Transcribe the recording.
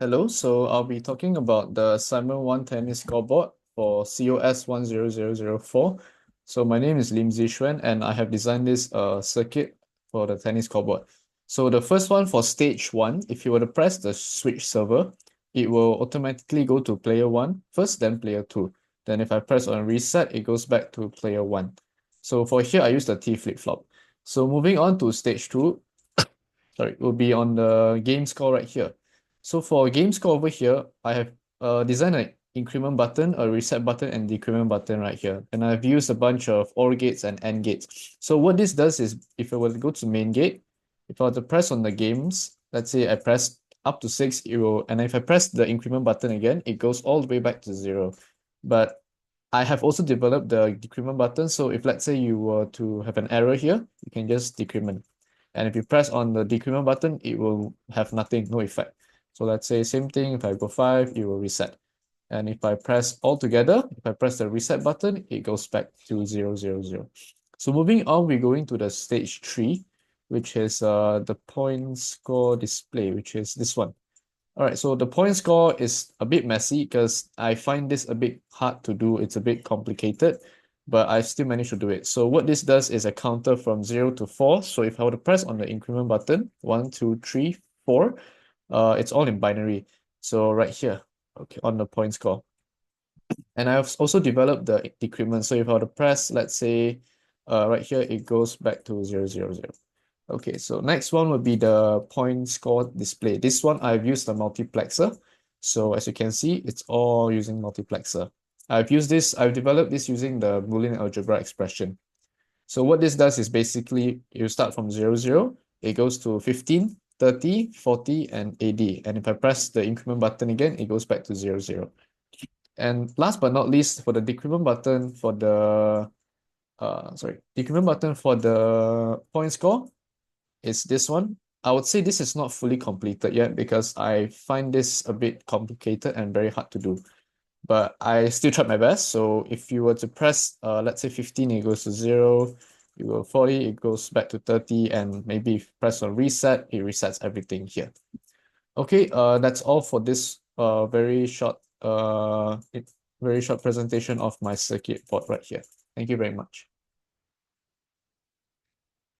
Hello, so I'll be talking about the Simon 1 tennis scoreboard for COS 10004. So my name is Lim Zhi Xuan and I have designed this circuit for the tennis scoreboard. So the first one for stage 1, if you were to press the switch server, it will automatically go to player 1 first, then player 2. Then if I press on reset, it goes back to player 1. So for here, I use the T flip-flop. So moving on to stage 2, sorry, will be on the game score right here. So for game score over here, I have designed an increment button, a reset button, and decrement button right here. And I've used a bunch of OR gates and AND gates. So what this does is, if I were to go to main gate, if I were to press on the games, let's say I press up to 6, it will, and if I press the increment button again, it goes all the way back to 0. But I have also developed the decrement button. So if let's say you were to have an error here, you can just decrement. And if you press on the decrement button, it will have nothing, no effect. So let's say same thing, if I go 5, it will reset. And if I press all together, if I press the reset button, it goes back to 0, 0, 0. So moving on, we're going to the stage 3, which is the point score display, which is this one. All right, so the point score is a bit messy because I find this a bit hard to do. It's a bit complicated, but I still managed to do it. So what this does is a counter from 0 to 4. So if I were to press on the increment button, 1, 2, 3, 4, it's all in binary. So right here, okay, on the point score. And I've also developed the decrement. So if I were to press, let's say, right here, it goes back to 0, 0, 0. Okay, so next one would be the point score display. This one I've used a multiplexer. So as you can see, it's all using multiplexer. I've developed this using the Boolean algebra expression. So what this does is basically you start from 0, 0, it goes to 15, 30, 40, and 80. And if I press the increment button again, it goes back to 0, 0. And last but not least, for the decrement button for the decrement button for the point score, is this one. I would say this is not fully completed yet because I find this a bit complicated and very hard to do. But I still tried my best. So if you were to press, let's say 15, it goes to 0. You go 40, it goes back to 30. And maybe if you press on reset, it resets everything here. Okay, that's all for this very short presentation of my circuit board right here. Thank you very much.